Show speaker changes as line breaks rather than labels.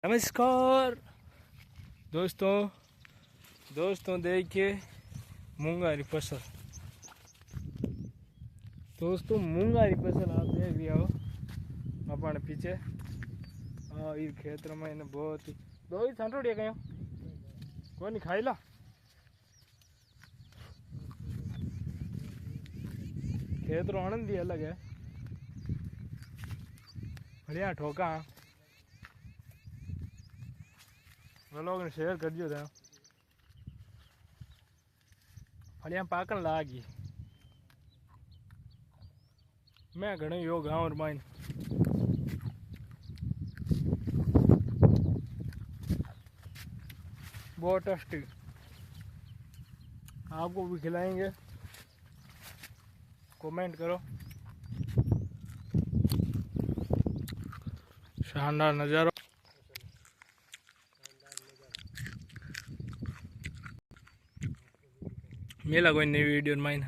नमस्कार दोस्तों देखिए मूंगा की फसल। दोस्तों मूंगा की फसल आप देख लिया हो अपने पीछे। हाँ ये खेतर में इन्हें बहुत ही दो ही संटोड़िया गए कोई नहीं खाई ला। खेतर आनंद ही अलग है। बढ़िया ठोका लोग ने शेयर कर दियो था। बढ़िया पाकन लागी। मैं घणो यो गाँव और माइन बहुत टेस्टी। आपको भी खिलाएंगे, कमेंट करो। शानदार नज़ारा। मेला कोई नई वीडियो में